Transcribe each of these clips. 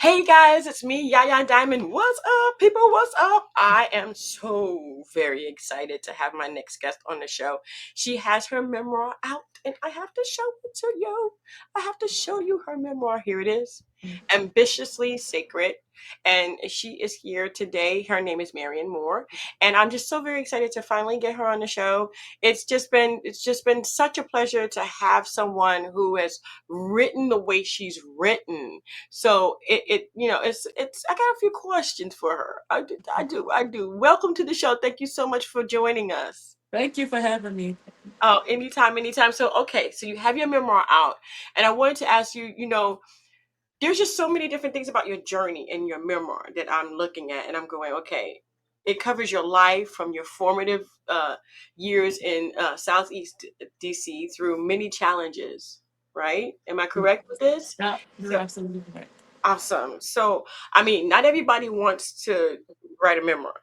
Hey guys, it's me, YayaDiamond. What's up, people? What's up? I am so very excited to have my next guest on the show. She has her memoir out, and I have to show it to you. I have to show you her memoir. Here it is, Ambitiously Sacred. And she is here today. Her name is Marian Moore, and I'm just so very excited to finally get her on the show. It's just been such a pleasure to have someone who has written the way she's written. So it's I got a few questions for her. I do. Welcome to the show. Thank you so much for joining us. Thank you for having me. Oh, anytime, anytime. So okay, so you have your memoir out, and I wanted to ask you, there's just so many different things about your journey in your memoir that I'm looking at, and I'm going, okay, it covers your life from your formative years in Southeast DC through many challenges, right? Am I correct with this? Yeah, you're So absolutely correct. awesome. So, I mean, not everybody wants to write a memoir,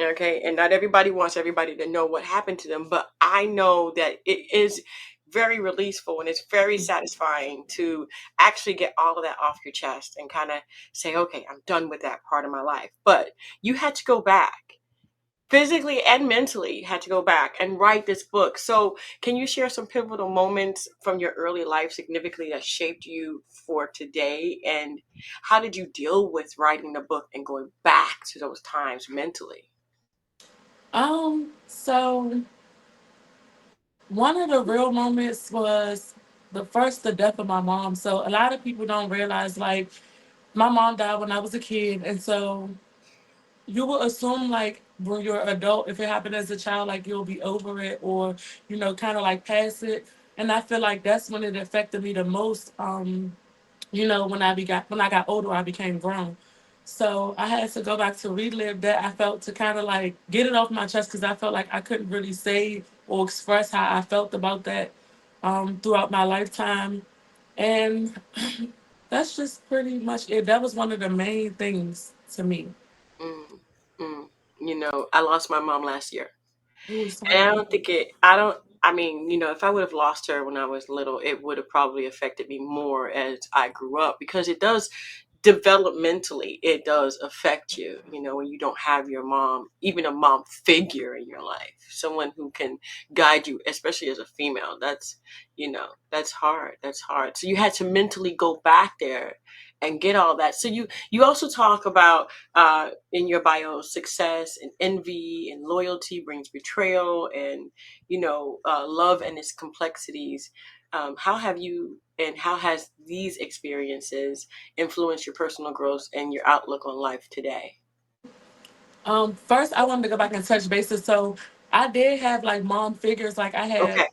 okay? And not everybody wants everybody to know what happened to them, but I know that it is very releaseful and it's very satisfying to actually get all of that off your chest and kind of say, okay, I'm done with that part of my life. But you had to go back physically and mentally, had to go back and write this book. So, can you share some pivotal moments from your early life significantly that shaped you for today? And how did you deal with writing the book and going back to those times mentally? So one of the real moments was the death of my mom. So a lot of people don't realize, like, my mom died when I was a kid, and so you will assume, like, when you're an adult, if it happened as a child, like, you'll be over it, or kind of like past it. And I feel like that's when it affected me the most. When I got older, I became grown. So I had to go back to relive that. I felt to kind of like get it off my chest because I felt like I couldn't really say or express how I felt about that throughout my lifetime. And that's just pretty much it. That was one of the main things to me. Mm, mm. I lost my mom last year. It was And sorry. I mean, if I would have lost her when I was little, it would have probably affected me more as I grew up because it does developmentally, it does affect you, when you don't have your mom, even a mom figure in your life, someone who can guide you, especially as a female. That's hard. That's hard. So you had to mentally go back there and get all that. So you also talk about in your bio, success and envy and loyalty brings betrayal, and love and its complexities. How has these experiences influence your personal growth and your outlook on life today? First, I wanted to go back and touch bases. So I did have like mom figures. Like I had Okay.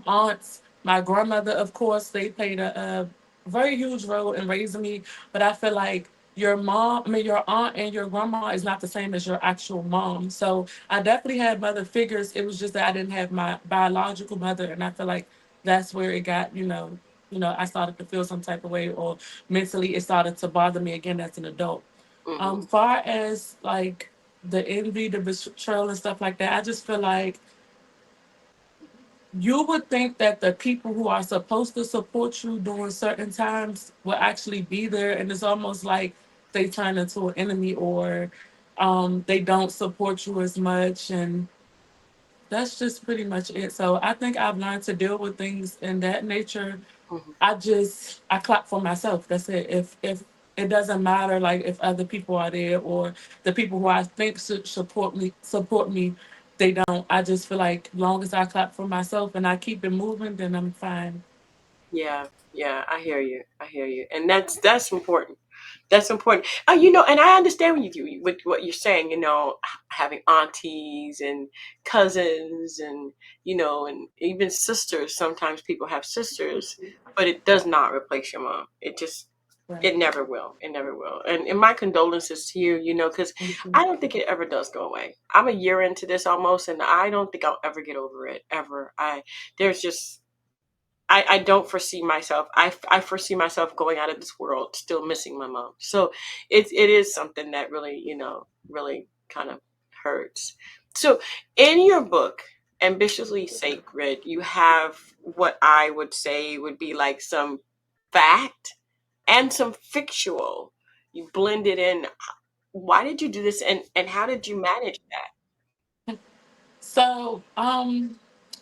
aunts, my grandmother, of course, they played a very huge role in raising me. But I feel like your aunt and your grandma is not the same as your actual mom. So I definitely had mother figures. It was just that I didn't have my biological mother, and I feel like that's where it got. I started to feel some type of way, or mentally, it started to bother me again as an adult. Hmm. Far as like the envy, the betrayal, and stuff like that, I just feel like you would think that the people who are supposed to support you during certain times will actually be there, and it's almost like they turn into an enemy, or they don't support you as much, and that's just pretty much it. So I think I've learned to deal with things in that nature. Hmm. I clap for myself. That's it. If it doesn't matter, like, if other people are there, or the people who I think should support me, they don't. I just feel like long as I clap for myself and I keep it moving, then I'm fine. Yeah, yeah, I hear you. I hear you, and that's important. That's important. And I understand when you do with what you're saying. Having aunties and cousins, and even sisters. Sometimes people have sisters, but it does not replace your mom. Right. It never will. It never will. And my condolences to you, because Thank you. I don't think it ever does go away. I'm a year into this almost, and I don't think I'll ever get over it, ever. There's just, I don't foresee myself. I foresee myself going out of this world still missing my mom. So it is something that really, really kind of hurts. So in your book, Ambitiously Sacred, you have what I would say would be like some fact and some fictional. You blend it in. Why did you do this, and how did you manage that? So,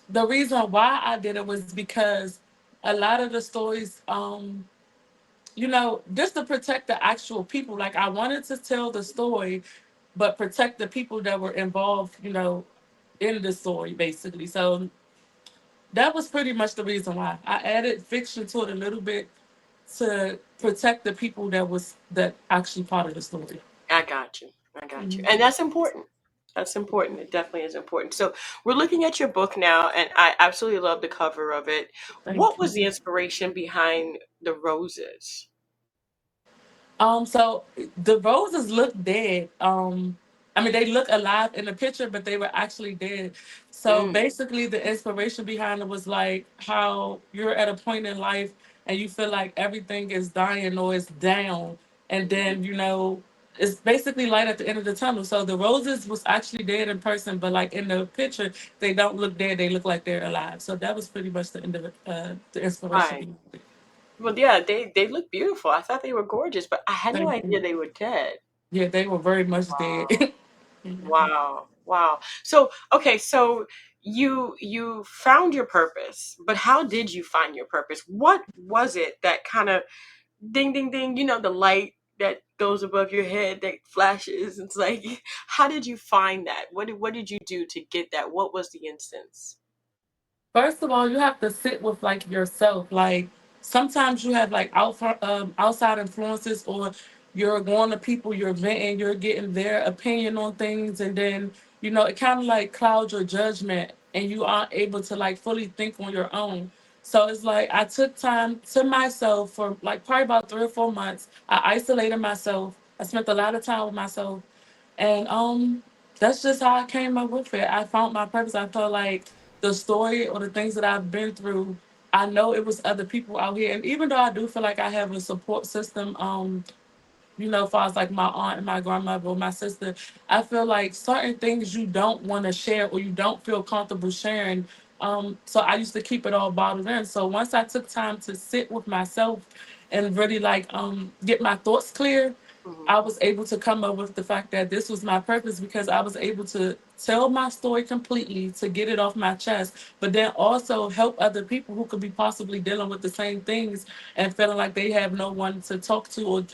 the reason why I did it was because a lot of the stories, just to protect the actual people. Like I wanted to tell the story, but protect the people that were involved, in the story, basically. So that was pretty much the reason why I added fiction to it a little bit to protect the people that actually part of the story. I got you. I got you. Mhm. And that's important. That's important. It definitely is important. So we're looking at your book now, and I absolutely love the cover of it. What Thank was you. the inspiration behind the roses? So the roses look dead. I mean, they look alive in the picture, but they were actually dead. So Mm, basically, the inspiration behind it was like how you're at a point in life and you feel like everything is dying or it's down, and mhm. then it's basically light at the end of the tunnel. So the roses was actually dead in person, but like in the picture, they don't look dead. They look like they're alive. So that was pretty much the end of the inspiration Right. behind it. Well, yeah, they look beautiful. I thought they were gorgeous, but I had no Thank idea you. they were dead. Yeah, they were very much dead. Wow. Wow. Wow. So, okay, so you found your purpose, but how did you find your purpose? What was it that kind of ding ding ding, the light that goes above your head that flashes? It's like how did you find that? What did you do to get that? What was the instance? First of all, you have to sit with like yourself. Like sometimes you have like outside influences, or you're going to people, you're venting, you're getting their opinion on things, and then it kind of like clouds your judgment, and you aren't able to like fully think on your own. So it's like I took time to myself for like probably about 3 or 4 months. I isolated myself. I spent a lot of time with myself, and that's just how I came up with it. I found my purpose. I felt like the story or the things that I've been through, I know it was other people out here. And even though I do feel like I have a support system, as far as like my aunt and my grandmother or my sister, I feel like certain things you don't want to share or you don't feel comfortable sharing. So I used to keep it all bottled in. So once I took time to sit with myself and really like get my thoughts clear, Hmm. I was able to come up with the fact that this was my purpose because I was able to tell my story completely to get it off my chest, but then also help other people who could be possibly dealing with the same things and feeling like they have no one to talk to or.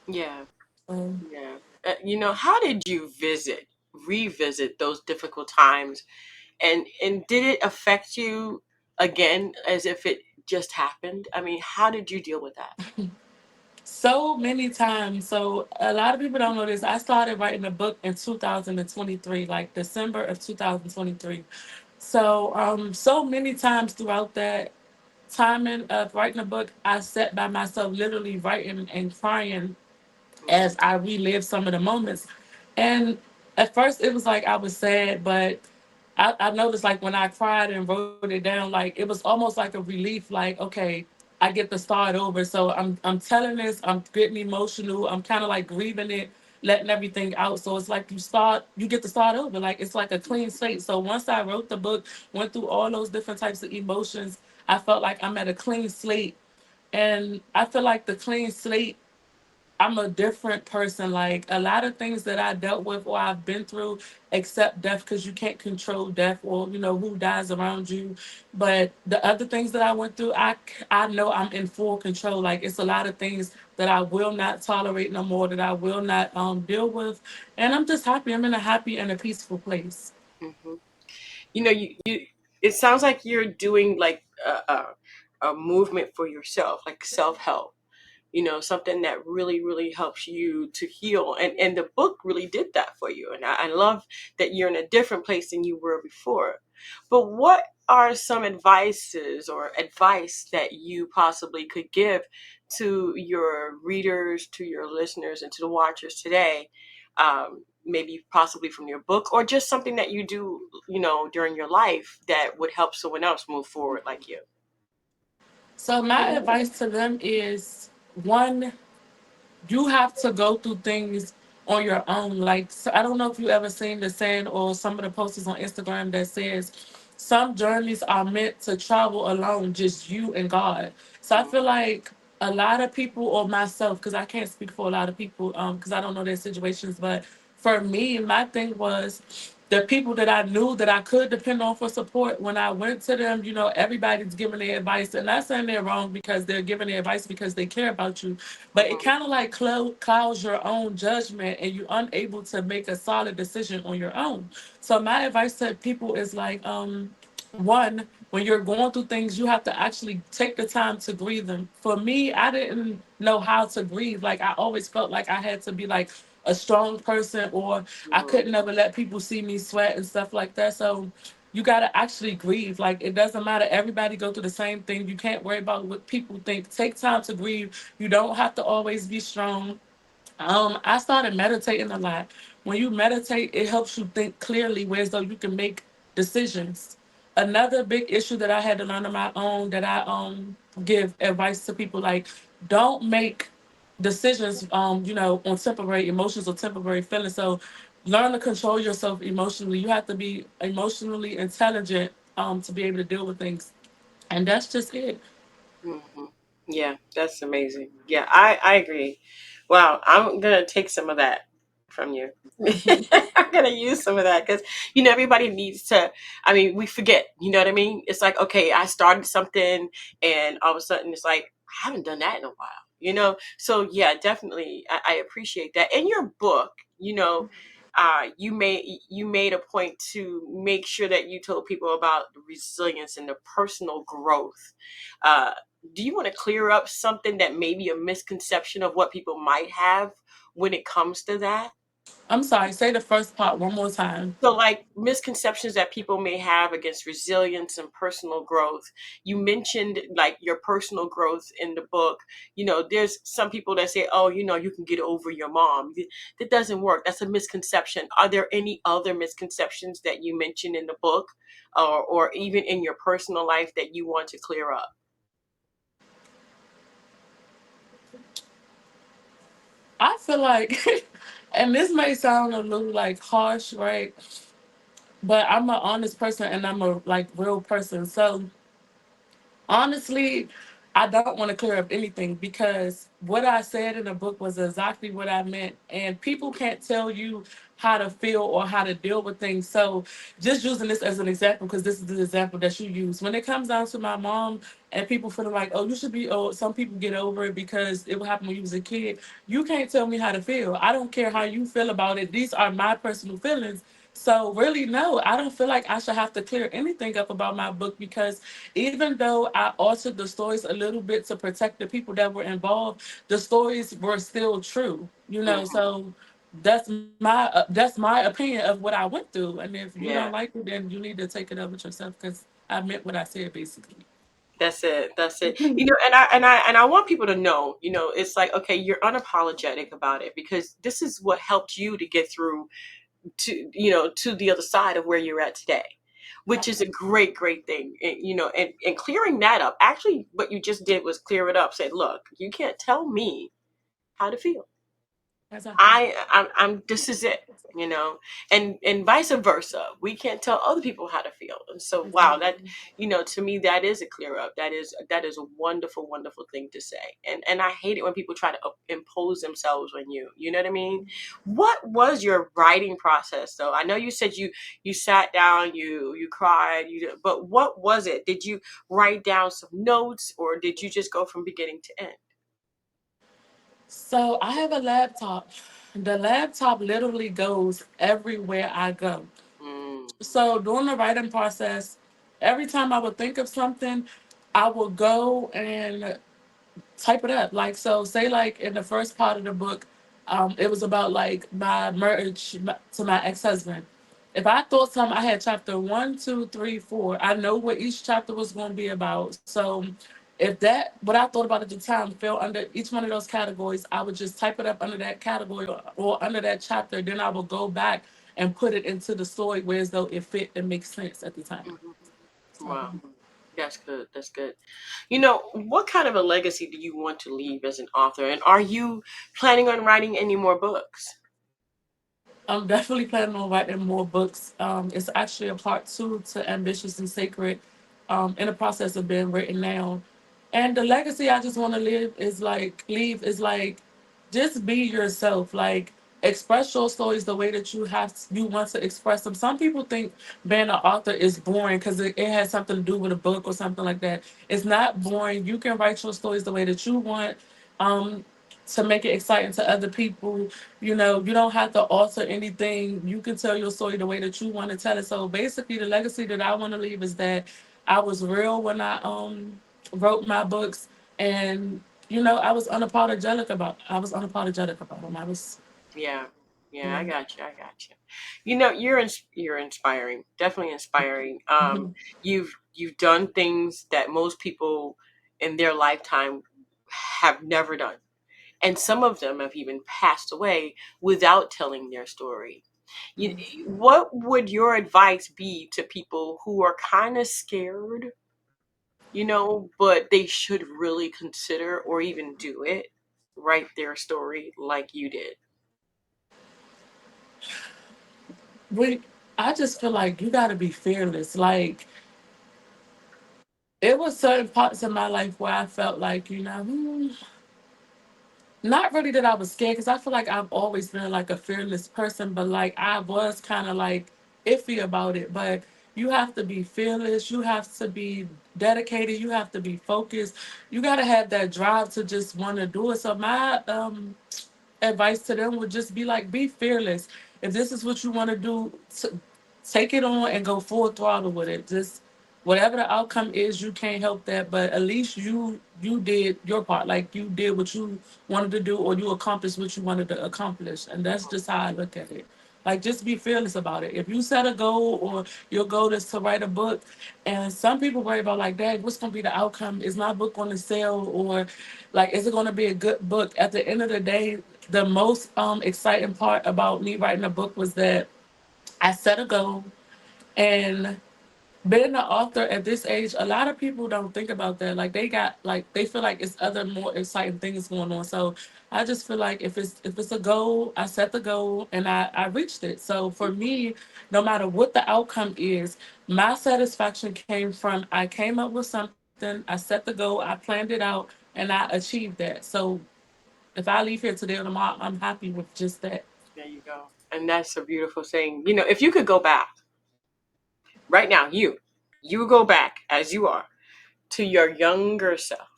Yeah. Um, Yeah. How did you revisit those difficult times, and did it affect you again as if it just happened? I mean, how did you deal with that? so many times. So a lot of people don't know this. I started writing a book in 2023, like December of 2023. So so many times throughout that timing of writing a book, I sat by myself literally writing and crying Hmm. as I relived some of the moments. And at first it was like I was sad, but I noticed like when I cried and wrote it down, like it was almost like a relief, like, okay, I get to start over. So I'm telling this, I'm getting emotional, I'm kind of like grieving it, letting everything out. So it's like you get to start over. Like it's like a clean slate. So once I wrote the book, went through all those different types of emotions, I felt like I'm at a clean slate. And I feel like the clean slate, I'm a different person. Like a lot of things that I dealt with or I've been through, except death, because you can't control death or who dies around you. But the other things that I went through, I know I'm in full control. Like it's a lot of things that I will not tolerate no more, that I will not deal with, and I'm just happy. I'm in a happy and a peaceful place. Hmm. You it sounds like you're doing like a movement for yourself, like self-help, something that really really helps you to heal, and the book really did that for you, and I love that you're in a different place than you were before. But what are some advice that you possibly could give to your readers, to your listeners, and to the watchers today, maybe possibly from your book, or just something that you do during your life that would help someone else move forward like you? So my advice to them is, one, you have to go through things on your own. Like, so I don't know if you ever seen the saying or some of the posters on Instagram that says some journeys are meant to travel alone, just you and God. So I feel like a lot of people, or myself, because I can't speak for a lot of people, because I don't know their situations, but for me, my thing was the people that I knew that I could depend on for support. When I went to them, everybody's giving their advice, and not saying they're wrong because they're giving their advice because they care about you, but it Hmm. kind of like clouds your own judgment, and you're unable to make a solid decision on your own. So my advice to people is like, one, when you're going through things, you have to actually take the time to grieve them. For me, I didn't know how to grieve. Like, I always felt like I had to be like a strong person, or I Hmm. couldn't ever let people see me sweat and stuff like that. So you got to actually grieve. Like, it doesn't matter. Everybody go through the same thing. You can't worry about what people think. Take time to grieve. You don't have to always be strong. I started meditating a lot. When you meditate, it helps you think clearly, whereas though you can make decisions. Another big issue that I had to learn on my own, that I give advice to people, like, don't make decisions on temporary emotions or temporary feelings. So learn to control yourself emotionally. You have to be emotionally intelligent to be able to deal with things. And that's just it. Hmm. Yeah, that's amazing. Yeah, I agree. Wow, I'm gonna take some of that from you. I'm gonna use some of that because everybody needs to. I mean, we forget. You know what I mean? It's like, okay, I started something, and all of a sudden, it's like I haven't done that in a while. So yeah, definitely, I appreciate that. In your book, you made a point to make sure that you told people about the resilience and the personal growth. Uh, do you want to clear up something that may be a misconception of what people might have when it comes to that? I'm sorry, say the first part one more time. So, like misconceptions that people may have against resilience and personal growth. You mentioned like your personal growth in the book. There's some people that say, oh, you can get over your mom. That doesn't work. That's a misconception. Are there any other misconceptions that you mentioned in the book, or even in your personal life that you want to clear up? I feel like, and this may sound a little like harsh, right? But I'm an honest person and I'm a like real person. So honestly, I don't want to clear up anything because what I said in the book was exactly what I meant. And people can't tell you how to feel or how to deal with things. So, just using this as an example, because this is the example that you use. When it comes down to my mom and people feeling like, oh, you should be, oh, some people get over it because it will happen when you was a kid. You can't tell me how to feel. I don't care how you feel about it. These are my personal feelings. So really, no, I don't feel like I should have to clear anything up about my book because even though I altered the stories a little bit to protect the people that were involved, the stories were still true. Hmm. So that's my opinion of what I went through. And if you don't Yeah. like it, then you need to take it up with yourself because I meant what I said basically. That's it. That's it. And I want people to know, it's like, okay, you're unapologetic about it because this is what helped you to get through to the other side of where you're at today, which is a great, great thing. And clearing that up. Actually, what you just did was clear it up. Said, look, you can't tell me how to feel. Exactly. I'm this is it, you know, and vice versa. We can't tell other people how to feel. And so wow, that Exactly. to me that is a clear up. That is a wonderful, wonderful thing to say. And I hate it when people try to impose themselves on you. You know what I mean? What was your writing process though? I know you said you sat down, you cried, but what was it? Did you write down some notes or did you just go from beginning to end? So I have a laptop. The laptop literally goes everywhere I go. Mm, So during the writing process, every time I would think of something, I would go and type it up. Like, so say like in the first part of the book, it was about like my marriage to my ex-husband. If I thought something, I had chapter one, two, three, four. I know what each chapter was going to be about. So if that what I thought about at the time fell under each one of those categories, I would just type it up under that category or under that chapter. Then I would go back and put it into the story where as though it fit and makes sense at the time. mhm. So Wow. That's good. That's good. What kind of a legacy do you want to leave as an author? And are you planning on writing any more books? I'm definitely planning on writing more books. It's actually a part two to Ambitious and Sacred, in the process of being written now. And the legacy I just want to leave is like, just be yourself. Like, express your stories the way that you want to express them. Some people think being an author is boring because it has something to do with a book or something like that. It's not boring. You can write your stories the way that you want. Um, to make it exciting to other people, you don't have to alter anything. You can tell your story the way that you want to tell it. So basically, the legacy that I want to leave is that I was real when I wrote my books, and I was unapologetic about them. I was. Yeah. Yeah, I Yeah. got you. I got you. You're inspiring. Definitely inspiring. Mhm. You've done things that most people in their lifetime have never done. And some of them have even passed away without telling their story. You, what would your advice be to people who are kind of scared, but they should really consider or even do it, write their story like you did? we I just feel like you got to be fearless. Like, it was certain parts of my life where I felt like, not really that I was scared, because I feel like I've always been like a fearless person, but like I was kind of like iffy about it. But you have to be fearless, you have to be dedicated, you have to be focused, you got to have that drive to just want to do it. So my advice to them would just be like, be fearless. If this is what you want to do, take it on and go full throttle with it. Just whatever the outcome is, you can't help that, but at least you did your part. Like, you did what you wanted to do, or you accomplished what you wanted to accomplish, and that's just how I look at it. Like, just be fearless about it. If you set a goal, or your goal is to write a book, and some people worry about like, Dad, what's gonna be the outcome? Is my book going to sell, or like, is it going to be a good book? At the end of the day, the most exciting part about me writing a book was that I set a goal, and being an author at this age, a lot of people don't think about that. Like, they feel like it's other more exciting things going on. So I just feel like if it's a goal, I set the goal and I reached it. So for me, no matter what the outcome is, my satisfaction came from, I came up with something, I set the goal, I planned it out, and I achieved that. So if I leave here today or tomorrow, I'm happy with just that. There you go. And that's a beautiful thing. If you could go back right now, you go back as you are to your younger self,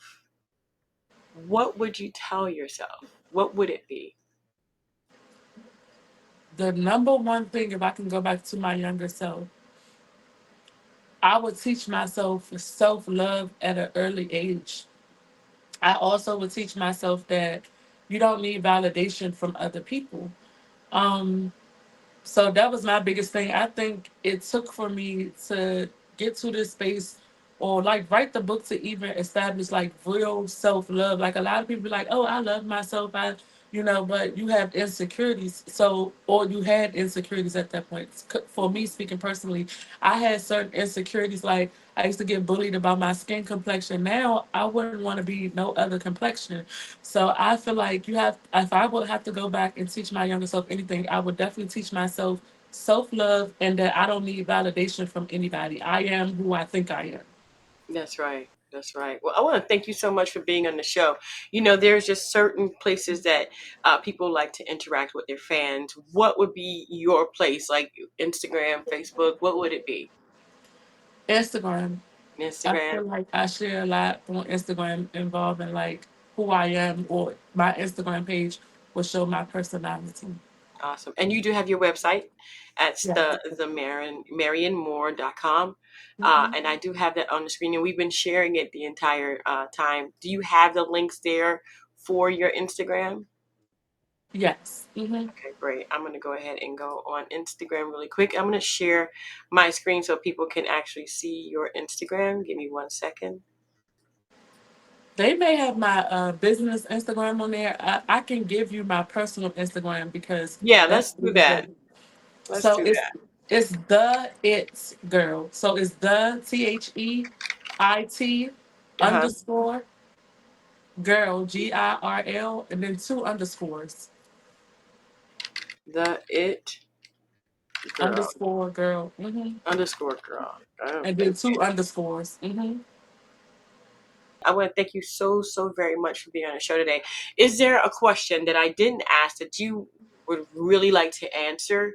what would you tell yourself? What would it be? The number one thing, if I can go back to my younger self, I would teach myself self love at an early age. I also would teach myself that you don't need validation from other people. Um, so that was my biggest thing. I think it took for me to get to this space, or like write the book, to even establish like real self love. Like, a lot of people be like, oh, I love myself. But you have insecurities. So, or you had insecurities at that point. For me, speaking personally, I had certain insecurities. Like, I used to get bullied about my skin complexion. Now I wouldn't want to be no other complexion. So I feel like if I would have to go back and teach my younger self anything, I would definitely teach myself self love, and that I don't need validation from anybody. I am who I think I am. That's right. That's right. Well, I want to thank you so much for being on the show. There's just certain places that people like to interact with their fans. What would be your place? Like Instagram, Facebook? What would it be? Instagram. I Instagram? feel like I share a lot on Instagram involving like who I am, or my Instagram page will show my personality. Awesome. And you do have your website at Yes. the marianmoore.com. Hmm. And I do have that on the screen, and we've been sharing it the entire time. Do you have the links there for your Instagram? Yes. Hmm. Okay, great. I'm going to go ahead and go on Instagram really quick. I'm going to share my screen so people can actually see your Instagram. Give me 1 second. They may have my business Instagram on there. I can give you my personal Instagram because Yeah, that's let's do easier. that. Let's So do it's that. it's the it's girl. So it's the THEIT Uh-huh. underscore girl, GIRL, and then two underscores, The it girl underscore girl. underscore girl. Oh, And then thank you. two underscores. I want to thank you so, so very much for being on the show today. Is there a question that I didn't ask that you would really like to answer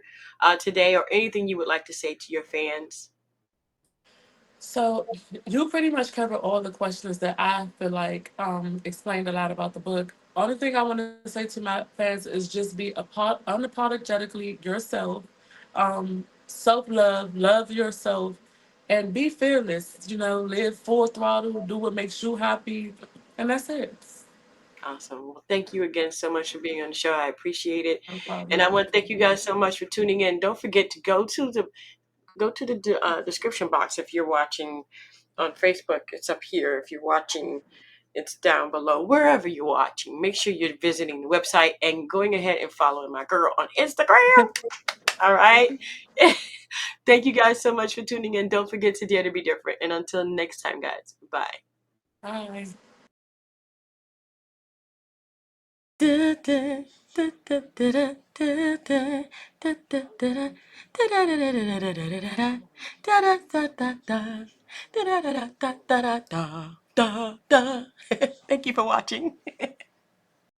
today, or anything you would like to say to your fans? So you pretty much covered all the questions that I feel like explained a lot about the book. Only thing I want to say to my fans is just be unapologetically yourself, self love, love yourself, and be fearless. You know, live full throttle, do what makes you happy, and that's it. Awesome. Well, thank you again so much for being on the show. I appreciate it. No And I problem. want to thank you guys so much for tuning in. Don't forget to go to the description box if you're watching on Facebook. It's up here. If you're watching, it's down below. Wherever you're watching, make sure you're visiting the website and going ahead and following my girl on Instagram. All right. Thank you guys so much for tuning in. Don't forget to dare to be different. And until next time, guys, bye. Bye. Thank you for watching.